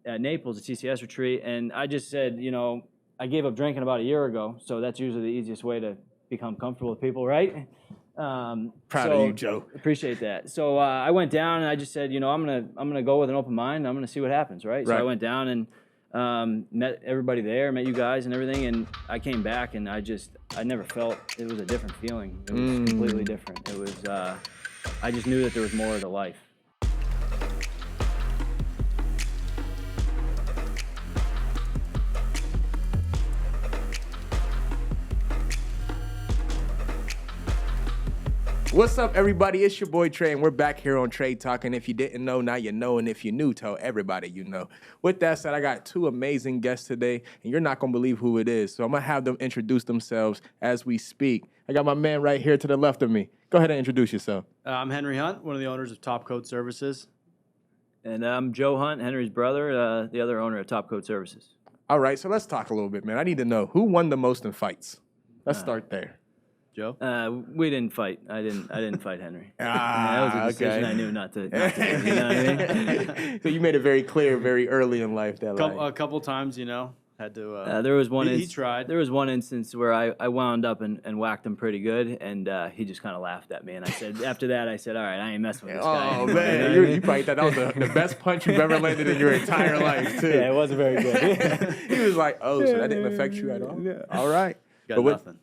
at Naples at CCS retreat, and I just said, I gave up drinking about a year ago, so that's usually the easiest way to become comfortable with people, right? Proud of you, Joe. Appreciate that. So I went down and I just said, I'm gonna go with an open mind. I'm gonna see what happens, right? So I went down and met everybody there, met you guys and everything, and I came back and I never felt it was a different feeling. It was completely different. It was I just knew that there was more to life. What's up, everybody? It's your boy Trey, and we're back here on Tre'd Talk. And if you didn't know, now you know. And if you knew, tell everybody you know. With that said, I got two amazing guests today, and you're not going to believe who it is. So I'm going to have them introduce themselves as we speak. I got my man right here to the left of me. Go ahead and introduce yourself. I'm Henry Hunt, one of the owners of Top Coat Services. And I'm Joe Hunt, Henry's brother, the other owner of Top Coat Services. All right, so let's talk a little bit, man. I need to know, who won the most in fights? Let's start there. Joe? We didn't fight. I didn't fight Henry. That was a decision I knew not to do. You know what I mean? So you made it very clear very early in life that A couple times, had to. There was one. He tried. There was one instance where I wound up and whacked him pretty good, and he just kind of laughed at me. And I said, after that, I said, all right, I ain't messing with this guy. Oh man, you probably thought that was the best punch you've ever landed in your entire life too. Yeah, it wasn't very good. He was like, oh, so that didn't affect you at all? Yeah. All right. Got nothing.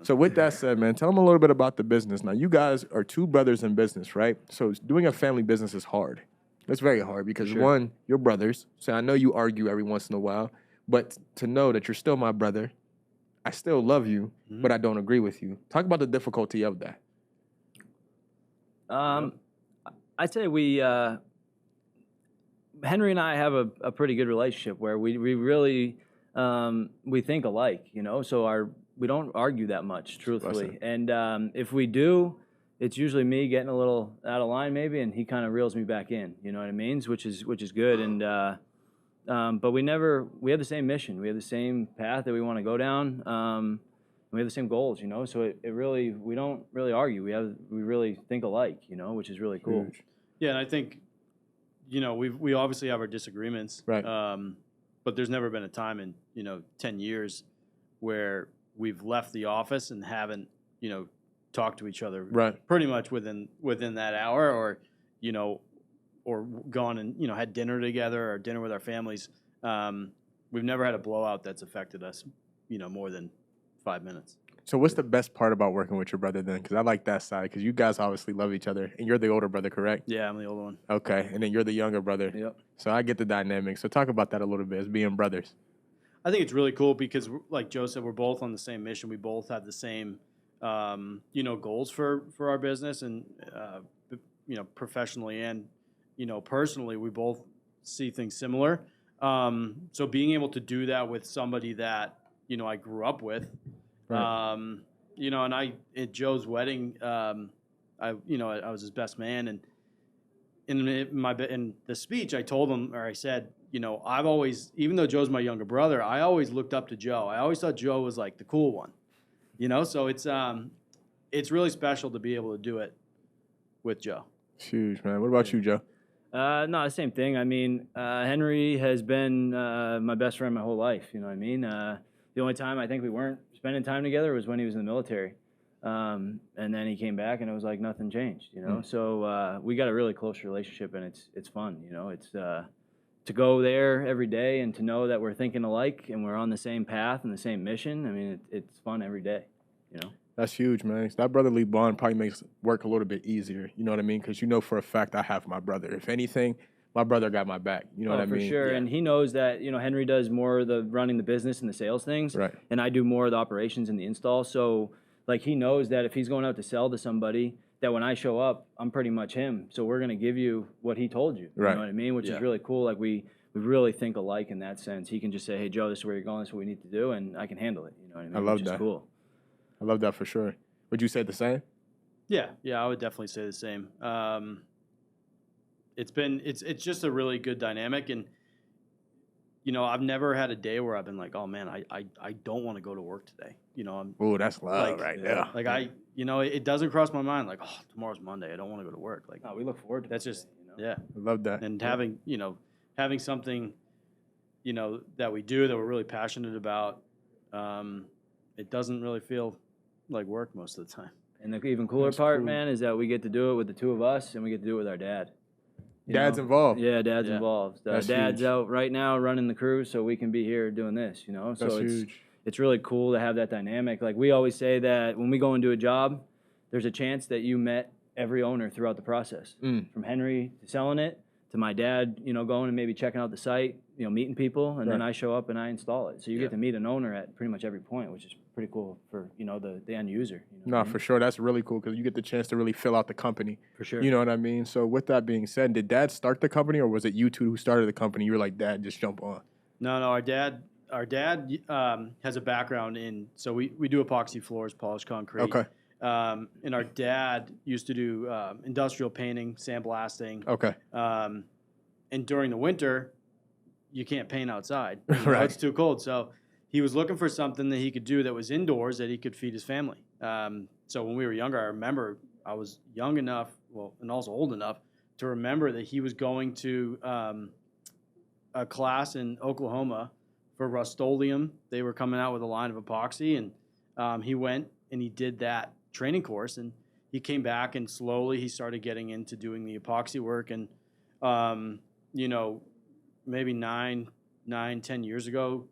So with that said, man, tell them a little bit about the business. Now, you guys are two brothers in business, right? So doing a family business is hard. It's very hard because, one, you're brothers. So I know you argue every once in a while. But to know that you're still my brother, I still love you, but I don't agree with you. Talk about the difficulty of that. I'd say Henry and I have a pretty good relationship where we really we think alike, so we don't argue that much, truthfully. And if we do, it's usually me getting a little out of line maybe, and he kind of reels me back in, you know what I mean? Which is good. And but we have the same mission. We have the same path that we want to go down. We have the same goals, so it really, we don't really argue. We really think alike, which is really cool. Yeah, and I think, we obviously have our disagreements. Right. But there's never been a time in, 10 years where we've left the office and haven't, talked to each other pretty much within that hour, or, or gone and, had dinner together or dinner with our families. We've never had a blowout that's affected us, more than 5 minutes. So what's the best part about working with your brother then? Because I like that side, because you guys obviously love each other, and you're the older brother, correct? Yeah, I'm the older one. Okay, and then you're the younger brother. Yep. So I get the dynamic. So talk about that a little bit as being brothers. I think it's really cool because, like Joe said, we're both on the same mission. We both have the same, goals for our business, and professionally and personally, we both see things similar. So being able to do that with somebody that I grew up with, Right. And at Joe's wedding, I was his best man, and in the speech I told him, or I said, I've always, even though Joe's my younger brother, I always looked up to Joe. I always thought Joe was like the cool one, So it's really special to be able to do it with Joe. Huge, man. What about you, Joe? No, the same thing. I mean, Henry has been my best friend my whole life. You know what I mean? The only time I think we weren't spending time together was when he was in the military. And then he came back, and it was like nothing changed, So we got a really close relationship, and it's fun, It's to go there every day and to know that we're thinking alike and we're on the same path and the same mission. I mean, it's fun every day, That's huge, man. That brotherly bond probably makes work a little bit easier, you know what I mean? Because for a fact I have my brother. If anything, my brother got my back, you know what I mean? For sure, Yeah. and he knows that, Henry does more of the running the business and the sales things, right, and I do more of the operations and the install. So, like, he knows that if he's going out to sell to somebody, that when I show up, I'm pretty much him. So we're going to give you what he told you, you know what I mean? Which is really cool. Like, we really think alike in that sense. He can just say, hey, Joe, this is where you're going, this is what we need to do, and I can handle it, you know what I mean? I love Which that. is cool. I love that for sure. Would you say the same? Yeah, I would definitely say the same. It's just a really good dynamic, and I've never had a day where I've been like, oh man, I don't want to go to work today. Oh, that's love right there. Like it doesn't cross my mind like, oh, tomorrow's Monday, I don't want to go to work. Like, no, we look forward to that's that just day, yeah. I love that. And having something you know, that we do, that we're really passionate about, it doesn't really feel like work most of the time. And the even cooler part, man, is that we get to do it with the two of us, and we get to do it with our dad. Dad's involved. Yeah, Dad's involved. Dad's huge. out right now running the crew, so we can be here doing this, you know? So it's really cool to have that dynamic. Like, we always say that when we go and do a job, there's a chance that you met every owner throughout the process. From Henry to selling it, to my dad, you know, going and maybe checking out the site, you know, meeting people, and then I show up and I install it. So you get to meet an owner at pretty much every point, which is pretty cool for, you know, the end user. You know for sure. That's really cool because you get the chance to really fill out the company. For sure. You know what I mean? So with that being said, did Dad start the company, or was it you two who started the company? You were like, Dad, just jump on. No, our dad has a background in, so we do epoxy floors, polished concrete. Okay. And our dad used to do industrial painting, sandblasting. Okay. And during the winter, you can't paint outside. Right. It's too cold. So he was looking for something that he could do that was indoors that he could feed his family. So when we were younger, I remember I was young enough, and also old enough to remember that he was going to a class in Oklahoma for Rust-Oleum. They were coming out with a line of epoxy, and he went and he did that training course, and he came back, and slowly he started getting into doing the epoxy work. And you know, maybe 10 years ago,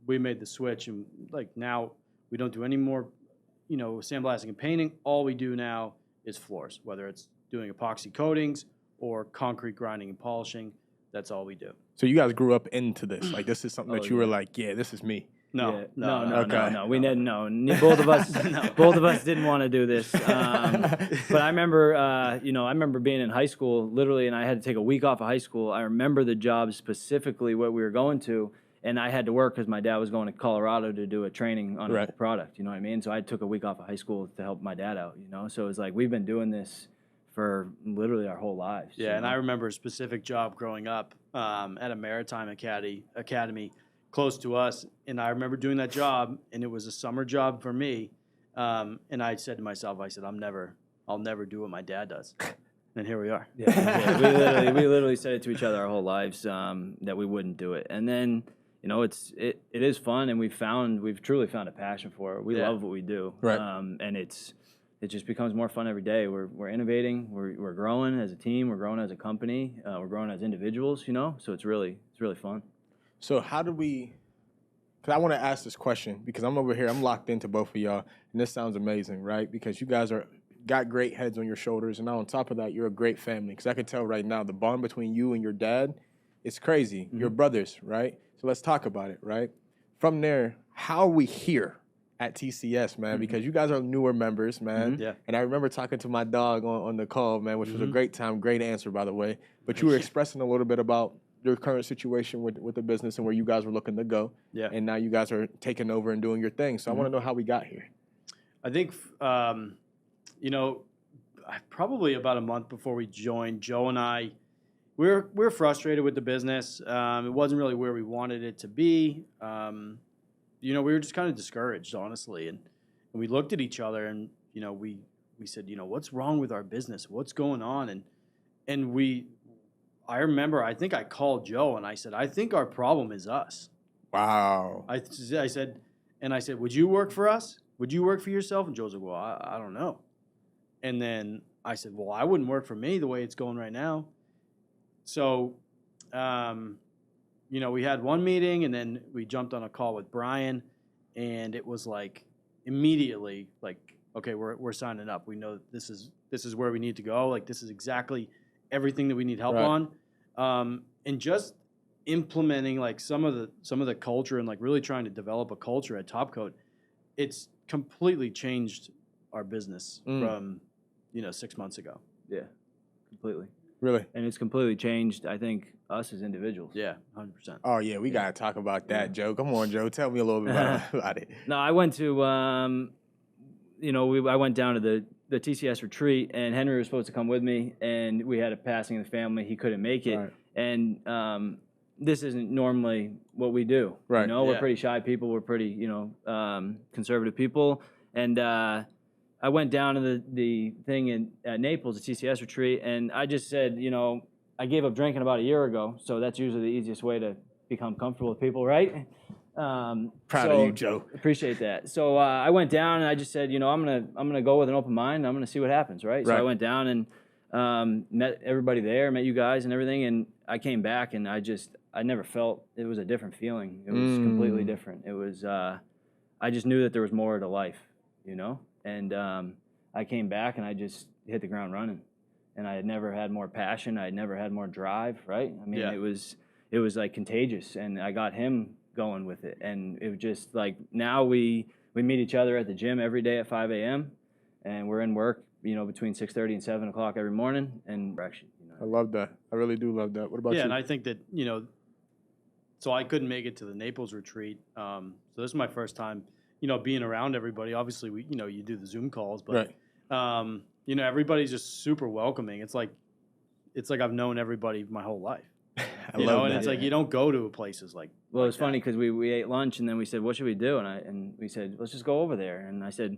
we made the switch, and like now we don't do any more, you know, sandblasting and painting. All we do now is floors, whether it's doing epoxy coatings or concrete grinding and polishing. That's all we do. So you guys grew up into this. Like, this is something that you were like, yeah, this is me. No. We didn't know. Both of us didn't want to do this. But I remember, you know, I remember being in high school, literally, and I had to take a week off of high school. I remember the job specifically what we were going to, and I had to work because my dad was going to Colorado to do a training on a product. You know what I mean? So I took a week off of high school to help my dad out. You know, so it was like we've been doing this for literally our whole lives. Yeah, and I remember a specific job growing up at a maritime academy close to us, and I remember doing that job, and it was a summer job for me. And I said to myself, I'll never do what my dad does. And here we are. Yeah, we literally said it to each other our whole lives that we wouldn't do it. And then, you know, it is fun, and we've truly found a passion for it. We love what we do, and it just becomes more fun every day. We're innovating, we're growing as a team, we're growing as a company, we're growing as individuals. You know, so it's really fun. So how do we, because I want to ask this question because I'm over here, I'm locked into both of y'all, and this sounds amazing, right? Because you guys got great heads on your shoulders, and now on top of that, you're a great family. Because I can tell right now, the bond between you and your dad, it's crazy. Mm-hmm. You're brothers, right? So let's talk about it, right? From there, how are we here at TCS, man? Mm-hmm. Because you guys are newer members, man. Mm-hmm. Yeah. And I remember talking to my dog on the call, man, which was a great time, great answer, by the way. But you were expressing a little bit about your current situation with the business and where you guys were looking to go. Yeah. And now you guys are taking over and doing your thing. So I want to know how we got here. I think, you know, probably about a month before we joined, Joe and I, we're frustrated with the business. It wasn't really where we wanted it to be. You know, we were just kind of discouraged, honestly. And we looked at each other and, you know, we said, you know, what's wrong with our business? What's going on? And I remember, I think I called Joe and I said, I think our problem is us. Wow. I said, would you work for us? Would you work for yourself? And Joe's like, well, I don't know. And then I said, well, I wouldn't work for me the way it's going right now. So, you know, we had one meeting and then we jumped on a call with Brian, and it was like immediately like, okay, we're signing up. We know this is where we need to go. Like, this is exactly everything that we need help on. And just implementing like some of the culture and like really trying to develop a culture at Topcoat, it's completely changed our business from, you know, 6 months ago. Yeah, completely. Really? And it's completely changed, I think, us as individuals. Yeah, 100%. Oh, yeah, we got to talk about that, Joe. Come on, Joe. Tell me a little bit about it. No, I went to, you know, I went down to the TCS retreat, and Henry was supposed to come with me, and we had a passing in the family. He couldn't make it. Right. And this isn't normally what we do. Right. You know, we're pretty shy people. We're pretty, you know, conservative people. And I went down to the thing at Naples, the TCS retreat, and I just said, you know, I gave up drinking about a year ago, so that's usually the easiest way to become comfortable with people, right? Proud of you, Joe. Appreciate that. So I went down and I just said, I'm gonna go with an open mind. I'm gonna see what happens, right? So I went down and met everybody there, met you guys and everything, and I came back and I never felt it was a different feeling. It was completely different. It was I just knew that there was more to life, and I came back and I just hit the ground running, and I had never had more passion. I had never had more drive, right? I mean, it was like contagious, and I got him going with it, and it was just like now we meet each other at the gym every day at 5 a.m. and we're in work, between 6:30 and 7 o'clock every morning, and action. I love that. I really do love that. What about you? Yeah, and I think that so I couldn't make it to the Naples retreat. So this is my first time, being around everybody. Obviously, you do the Zoom calls, but everybody's just super welcoming. It's like I've known everybody my whole life. I love and that. it's like you don't go to places like. Well, it was funny because we ate lunch and then we said, "What should we do?" And we said, "Let's just go over there." And I said,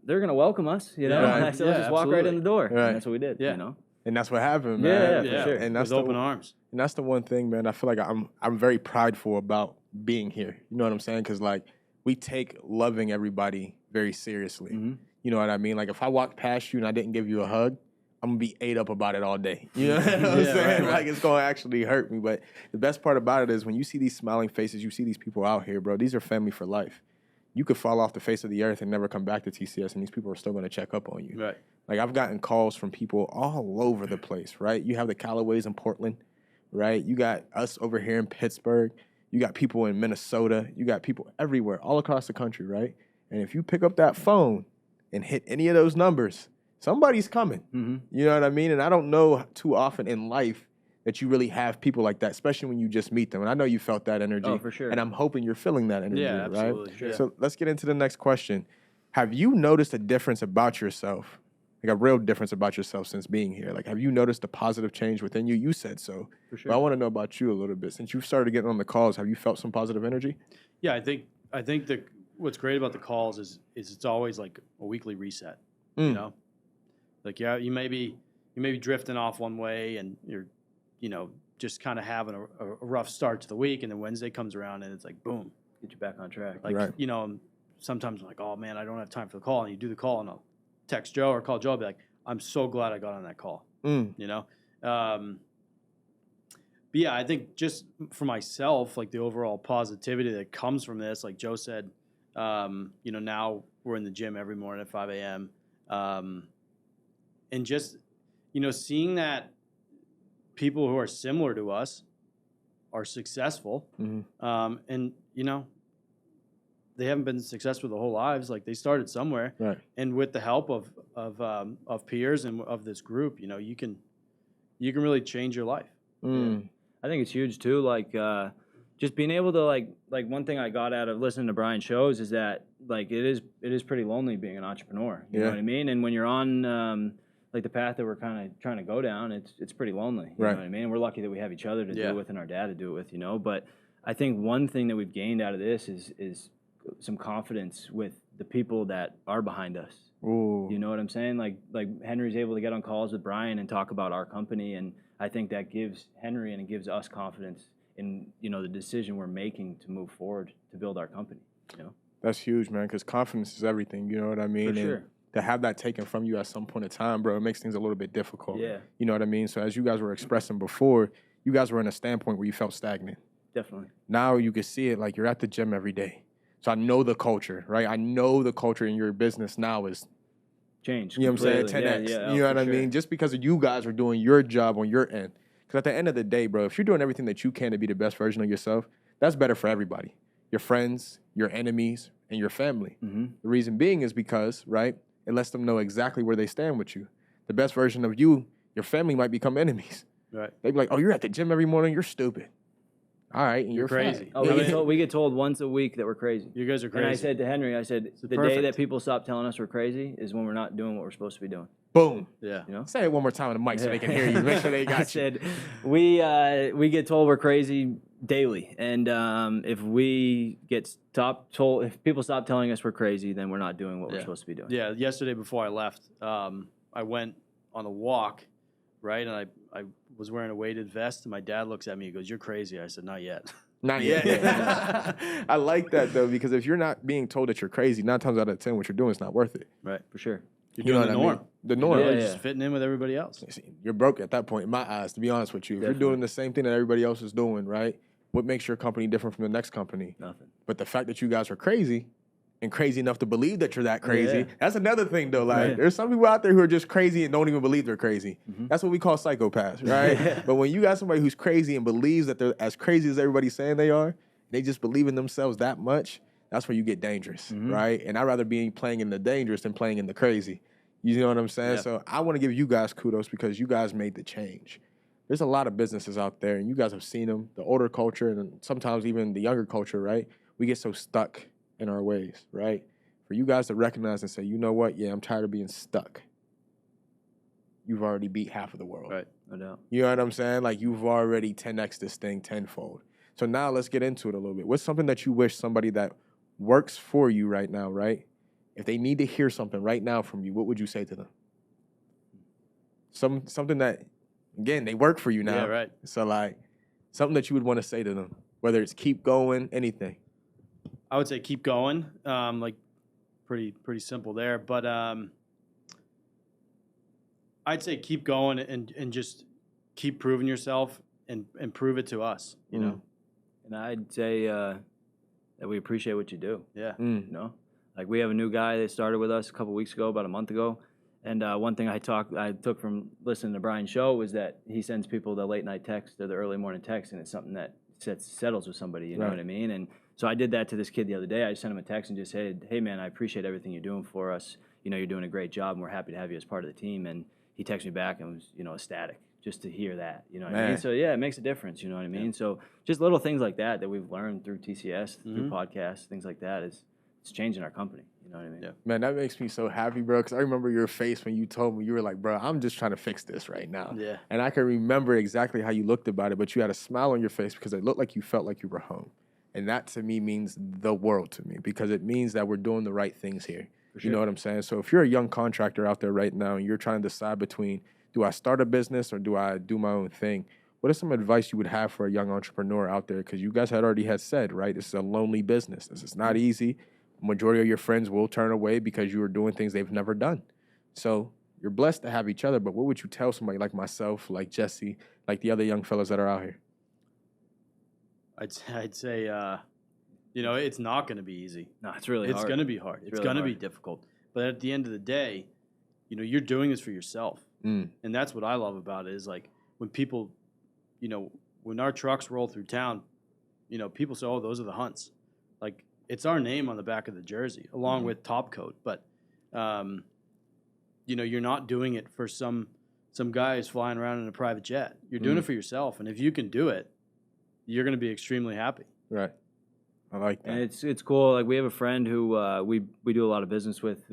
"They're gonna welcome us, Right. And I said, "Let's just walk right in the door." Right. And that's what we did. Yeah. And that's what happened, man. Yeah, for sure. And that's with open arms. And that's the one thing, man. I feel like I'm very prideful about being here. You know what I'm saying? Because like we take loving everybody very seriously. Mm-hmm. You know what I mean? Like if I walked past you and I didn't give you a hug, I'm gonna be ate up about it all day. You know what I'm saying? Right. Like it's gonna actually hurt me. But the best part about it is when you see these smiling faces, you see these people out here, bro. These are family for life. You could fall off the face of the earth and never come back to TCS, and these people are still gonna check up on you. Right. Like I've gotten calls from people all over the place, right? You have the Callaways in Portland, right? You got us over here in Pittsburgh. You got people in Minnesota. You got people everywhere, all across the country, right? And if you pick up that phone and hit any of those numbers, somebody's coming. Mm-hmm. You know what I mean? And I don't know too often in life that you really have people like that, especially when you just meet them. And I know you felt that energy. Oh, for sure. And I'm hoping you're feeling that energy, Yeah, absolutely. right? Sure. So let's get into the next question. Have you noticed a difference about yourself? Like a real difference about yourself since being here? Like, have you noticed a positive change within you? You said so. For sure. But I want to know about you a little bit. Since you've started getting on the calls, have you felt some positive energy? Yeah, I think that what's great about the calls is it's always like a weekly reset. Like you may be drifting off one way and you're just kind of having a rough start to the week, and then Wednesday comes around and it's like boom, Get you back on track. like sometimes I'm like, oh man, I don't have time for the call, and you do the call and I'll text Joe or call Joe. I'll be like, I'm so glad I got on that call. But yeah, I think just for myself, like the overall positivity that comes from this, like Joe said, now we're in the gym every morning at 5 a.m. And just, seeing that people who are similar to us are successful, and, they haven't been successful their whole lives. Like they started somewhere, Right. and with the help of peers and of this group, you can really change your life. I think it's huge too. Like just being able to like one thing I got out of listening to Brian's shows is that like it is pretty lonely being an entrepreneur. You know what I mean? And when you're on like the path that we're kind of trying to go down, it's pretty lonely. You know what I mean? And we're lucky that we have each other to do it with and our dad to do it with. But I think one thing that we've gained out of this is some confidence with the people that are behind us. Ooh. You know what I'm saying? Like Henry's able to get on calls with Brian and talk about our company, and I think that gives Henry and it gives us confidence in the decision we're making to move forward to build our company. That's huge, man, because confidence is everything. You know what I mean? For sure. And to have that taken from you at some point in time, bro, it makes things a little bit difficult. Yeah. You know what I mean? So as you guys were expressing before, you guys were in a standpoint where you felt stagnant. Definitely. Now you can see it like you're at the gym every day. So I know the culture, right? I know the culture in your business now is Change. You know what I'm saying? 10X. You know what I mean? Just because you guys are doing your job on your end. Because at the end of the day, bro, if you're doing everything that you can to be the best version of yourself, that's better for everybody. Your friends, your enemies, and your family. Mm-hmm. The reason being is because, right, it lets them know exactly where they stand with you. The best version of you, your family might become enemies. Right. They'd be like, oh, you're at the gym every morning, you're stupid. All right, and you're crazy. fat. Oh, we get told once a week that we're crazy. You guys are crazy. And I said to Henry, the day perfect. that people stop telling us we're crazy is when we're not doing what we're supposed to be doing. Boom. Yeah. Say it one more time on the mic so they can hear you. Make sure they got I you. said, we get told we're crazy daily, and if people stop telling us we're crazy, then we're not doing what we're supposed to be doing. Yeah. Yesterday before I left, I went on a walk, right, and I was wearing a weighted vest, and my dad looks at me, he goes, "You're crazy." I said, "Not yet." Not yet. I like that, though, because if you're not being told that you're crazy, 9 times out of 10, what you're doing is not worth it. Right, for sure. You're doing the norm. I mean? The norm. You're just fitting in with everybody else. You're broke at that point, in my eyes, to be honest with you. If you're doing the same thing that everybody else is doing, right, what makes your company different from the next company? Nothing. But the fact that you guys are crazy and crazy enough to believe that you're that crazy, that's another thing, though. Like, there's some people out there who are just crazy and don't even believe they're crazy. That's what we call psychopaths, right? But when you got somebody who's crazy and believes that they're as crazy as everybody's saying they are, they just believe in themselves that much, that's where you get dangerous, right? And I'd rather be playing in the dangerous than playing in the crazy. You know what I'm saying? So I want to give you guys kudos because you guys made the change. There's a lot of businesses out there, and you guys have seen them, the older culture and sometimes even the younger culture, right? We get so stuck in our ways, right? For you guys to recognize and say, you know what? Yeah, I'm tired of being stuck. You've already beat half of the world. Right, no doubt. You know what I'm saying? Like, you've already 10x this thing tenfold. So now let's get into it a little bit. What's something that you wish somebody that works for you right now, right? If they need to hear something right now from you, what would you say to them? Something that, again, they work for you now. Yeah, right. So, like, something that you would want to say to them, whether it's keep going, anything. I would say keep going. Like, pretty simple there. But I'd say keep going and just keep proving yourself and prove it to us, you know? And I'd say that we appreciate what you do. Yeah. You know? Like, we have a new guy that started with us a couple weeks ago, about a month ago. And one thing I took from listening to Brian's show was that he sends people the late night text or the early morning text, and it's something that settles with somebody, you know what I mean? And so I did that to this kid the other day. I just sent him a text and just said, hey, man, I appreciate everything you're doing for us. You know, you're doing a great job, and we're happy to have you as part of the team. And he texted me back and was, you know, ecstatic just to hear that, you know what I mean? So, yeah, it makes a difference, you know what I mean? So just little things like that we've learned through TCS, through podcasts, things like that it's changing our company. You know what I mean? Yeah. Man, that makes me so happy, bro, because I remember your face when you told me, you were like, bro, I'm just trying to fix this right now. Yeah. And I can remember exactly how you looked about it, but you had a smile on your face because it looked like you felt like you were home. And that, to me, means the world to me because it means that we're doing the right things here. You know what I'm saying? So if you're a young contractor out there right now and you're trying to decide between, do I start a business or do I do my own thing? What is some advice you would have for a young entrepreneur out there? Because you guys had said, right, this is a lonely business. This is not easy. Majority of your friends will turn away because you are doing things they've never done. So you're blessed to have each other, but what would you tell somebody like myself, like Jesse, like the other young fellas that are out here? I'd say, you know, it's not going to be easy. No, it's really hard. It's going to be hard. It's really going to hard. be difficult. But at the end of the day, you know, you're doing this for yourself. And that's what I love about it is, like, when people, you know, when our trucks roll through town, you know, people say, oh, those are the Hunts. Like, it's our name on the back of the jersey, along with Top Coat. But, you know, you're not doing it for some guy who's flying around in a private jet. You're doing it for yourself. And if you can do it, you're going to be extremely happy. Right. I like that. And it's cool. Like, we have a friend who we do a lot of business with.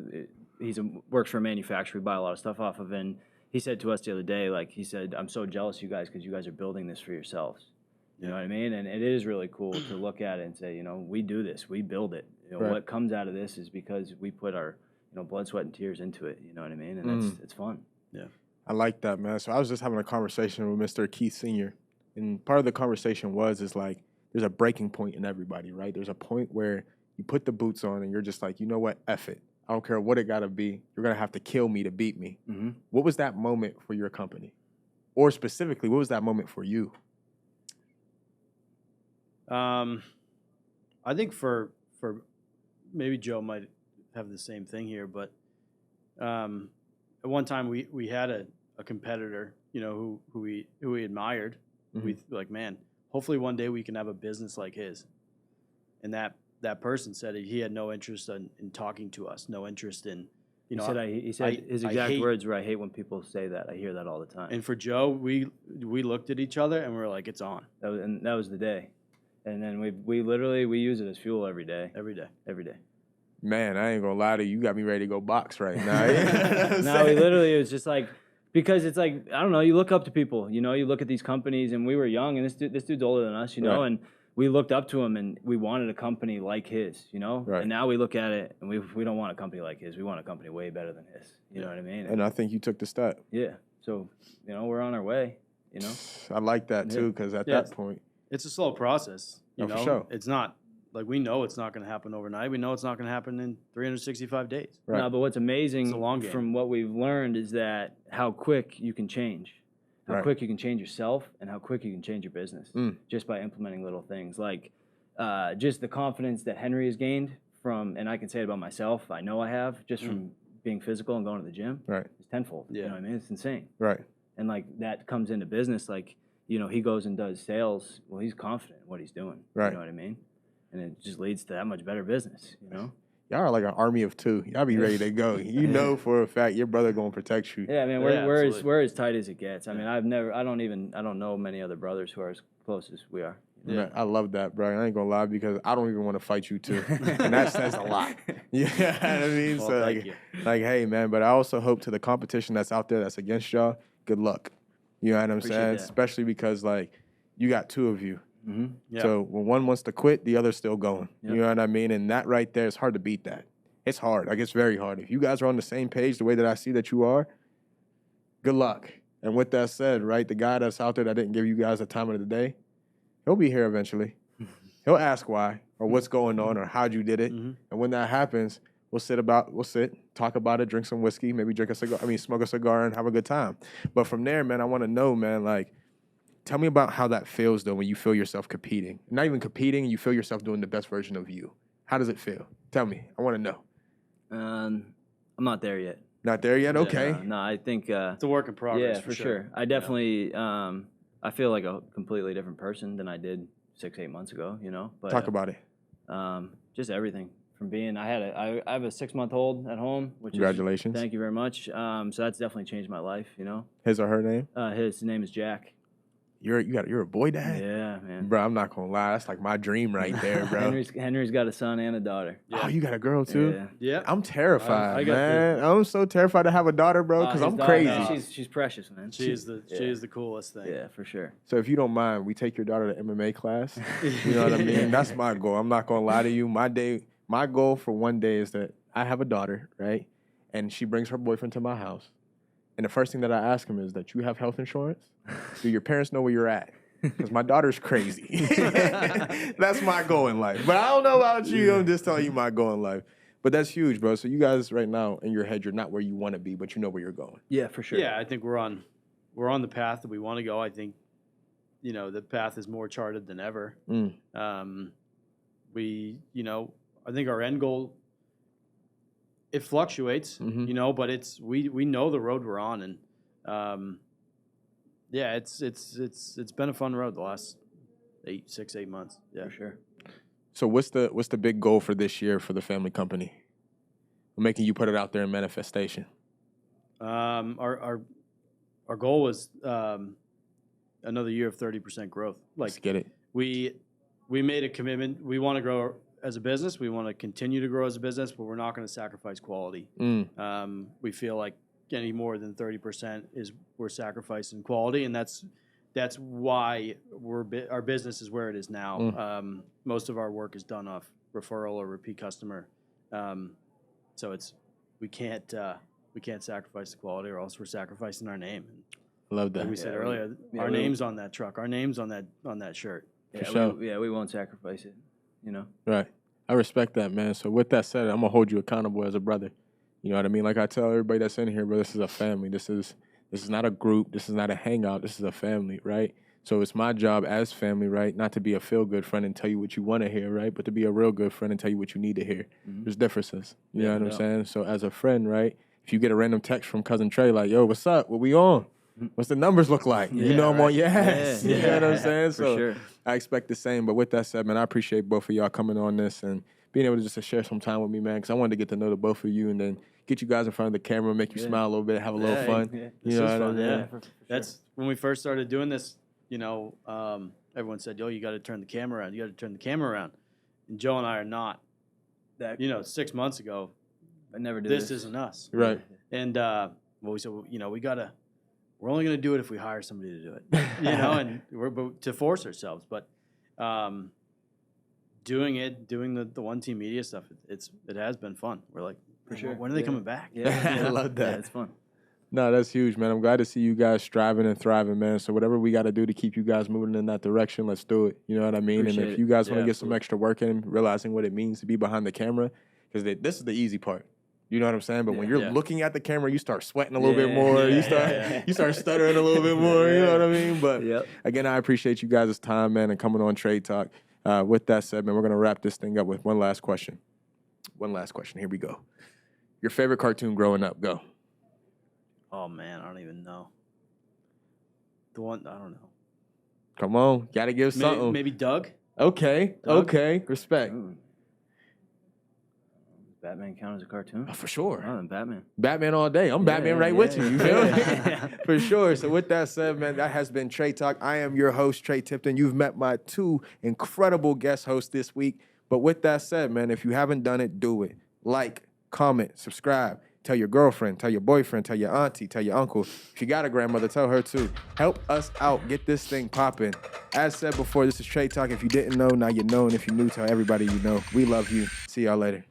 He works for a manufacturer we buy a lot of stuff off of. And he said to us the other day, like, he said, I'm so jealous of you guys because you guys are building this for yourselves. You know what I mean? And it is really cool to look at it and say, you know, we do this, we build it. You know, what comes out of this is because we put our, you know, blood, sweat, and tears into it. You know what I mean? And it's fun. Yeah. I like that, man. So I was just having a conversation with Mr. Keith Sr. And part of the conversation is like, there's a breaking point in everybody, right? There's a point where you put the boots on and you're just like, you know what? F it. I don't care what it got to be. You're going to have to kill me to beat me. What was that moment for your company? Or specifically, what was that moment for you? I think for maybe Joe might have the same thing here, but at one time we had a competitor, you know, who we admired. We like, man, hopefully one day we can have a business like his. And that person said he had no interest in talking to us, no interest in, you know. He said his exact words were, I hate when people say that. I hear that all the time. And for Joe, we looked at each other and we were like, it's on. That was the day. And then we literally use it as fuel every day. Every day. Every day. Man, I ain't gonna lie to you. You got me ready to go box right now. No, it was just like, because it's like, I don't know, you look up to people, you know, you look at these companies, and we were young, and this dude's older than us, you know, and we looked up to him, and we wanted a company like his, you know, and now we look at it, and we don't want a company like his. We want a company way better than his, you know what I mean? And I think you took the step. Yeah. So, you know, we're on our way, you know. I like that too, because at that point, it's a slow process. You know, for sure. It's not like we know it's not going to happen overnight. We know it's not going to happen in 365 days. Right. No, but what's amazing It's a long game. from what we've learned is that how quick you can change, how quick you can change yourself, and how quick you can change your business just by implementing little things like just the confidence that Henry has gained from, and I can say it about myself. I know I have just from being physical and going to the gym. Right. It's tenfold. Yeah. You know what I mean? It's insane. Right. And like that comes into business. Like, you know, he goes and does sales. Well, he's confident in what he's doing. Right. You know what I mean? And it just leads to that much better business, you know? Y'all are like an army of two. Y'all be ready to go. You know for a fact your brother gonna protect you. Yeah, man, we're as tight as it gets. I mean, I don't know many other brothers who are as close as we are. Yeah, man, I love that, bro. I ain't gonna lie because I don't even want to fight you too, and that says a lot. You know what I mean? Well, so like, hey, man. But I also hope to the competition that's out there that's against y'all, good luck. You know what I'm saying? That. Especially because like you got two of you. Mm-hmm. Yeah. So when one wants to quit, the other's still going. Yep. You know what I mean? And that right there is hard to beat that. It's hard. Like, it's very hard. If you guys are on the same page the way that I see that you are, good luck. And with that said, right, the guy that's out there that didn't give you guys the time of the day, he'll be here eventually. He'll ask why or what's going on or how'd you did it. And when that happens, we'll sit, talk about it, drink some whiskey, maybe smoke a cigar and have a good time. But from there, man, I want to know, man, like, tell me about how that feels, though, when you feel yourself competing. Not even competing, you feel yourself doing the best version of you. How does it feel? Tell me. I want to know. I'm not there yet. Not there yet? Okay. No, I think... it's a work in progress, yeah, for sure. I definitely... I feel like a completely different person than I did 6-8 months ago, you know? But, talk about it. Just everything. From being... I have a 6-month-old at home, which Congratulations. Thank you very much. So that's definitely changed my life, you know? His or her name? His name is Jack. You're a boy dad? Yeah, man. Bro, I'm not gonna lie. That's like my dream right there, bro. Henry's got a son and a daughter. Yeah. Oh, you got a girl too? Yeah. I'm terrified, man. I'm so terrified to have a daughter, bro, because I'm crazy. No, she's precious, man. She is the coolest thing. Yeah, for sure. So if you don't mind, we take your daughter to MMA class. You know what I mean? That's my goal. I'm not gonna lie to you. My goal for one day is that I have a daughter, right? And she brings her boyfriend to my house. And the first thing that I ask him is that you have health insurance? Do your parents know where you're at? Because my daughter's crazy. That's my goal in life. But I don't know about you. I'm just telling you my goal in life. But that's huge, bro. So you guys right now, in your head, you're not where you want to be, but you know where you're going. Yeah, for sure. Yeah, I think we're on the path that we want to go. I think, you know, the path is more charted than ever. I think our end goal, it fluctuates, you know, but we know the road we're on, and yeah, it's been a fun road the last 6-8 months. Yeah, for sure. So what's the big goal for this year for the family company? Making you put it out there in manifestation. Our goal was another year of 30% growth. Like, let's get it. We made a commitment. We want to grow as a business. We want to continue to grow as a business, but we're not going to sacrifice quality. We feel like any more than 30% we're sacrificing quality, and that's why our business is where it is now. Most of our work is done off referral or repeat customer, so we can't sacrifice the quality, or else we're sacrificing our name. Love that. Like we said earlier, our name's on that truck, our name's on that shirt. Yeah, for sure. We won't sacrifice it, you know. Right. I respect that, man. So with that said, I'm gonna hold you accountable as a brother. You know what I mean? Like I tell everybody that's in here, bro, this is a family. This is not a group. This is not a hangout. This is a family, right? So it's my job as family, right, not to be a feel-good friend and tell you what you want to hear, right, but to be a real good friend and tell you what you need to hear. There's differences. You know what I'm saying? So as a friend, right, if you get a random text from Cousin Trey like, yo, what's up? What we on? What's the numbers look like? You know I'm on your ass. You know what I'm saying? So sure. I expect the same. But with that said, man, I appreciate both of y'all coming on this and being able to just share some time with me, man, because I wanted to get to know the both of you and then get you guys in front of the camera, make you smile a little bit, have a little fun. Yeah. You know what I mean? Yeah, for sure. That's when we first started doing this. You know, everyone said, "Yo, you got to turn the camera around. You got to turn the camera around." And Joe and I are not. That 6 months ago, I never do this isn't us, Right. And we said, we're only going to do it if we hire somebody to do it, and we're to force ourselves. But doing the one team media stuff, it has been fun. We're like, for sure. When are they coming back? Yeah, I love that. Yeah, it's fun. No, that's huge, man. I'm glad to see you guys striving and thriving, man. So whatever we got to do to keep you guys moving in that direction, let's do it. You know what I mean? Appreciate and if it. you guys want to Yeah, get some extra work in, realizing what it means to be behind the camera, because this is the easy part. You know what I'm saying? But when you're looking at the camera, you start sweating a little bit more. You start stuttering a little bit more. You know what I mean? But again, I appreciate you guys' time, man, and coming on Tre'd Talk. With that said, man, we're going to wrap this thing up with one last question. Here we go. Your favorite cartoon growing up? Go. Oh, man, I don't even know. The one, I don't know. Come on. Got to give something. Maybe Doug? Okay. Doug? Okay. Respect. Ooh. Batman count as a cartoon? Oh, for sure. Oh, Batman. Batman all day. I'm Batman right with you. You feel me? For sure. So with that said, man, that has been Tre'd Talk. I am your host, Trey Tipton. You've met my two incredible guest hosts this week. But with that said, man, if you haven't done it, do it. Like, comment, subscribe. Tell your girlfriend, tell your boyfriend, tell your auntie, tell your uncle. If you got a grandmother, tell her too. Help us out. Get this thing popping. As said before, this is Tre'd Talk. If you didn't know, now you know. And if you're new, tell everybody you know. We love you. See y'all later.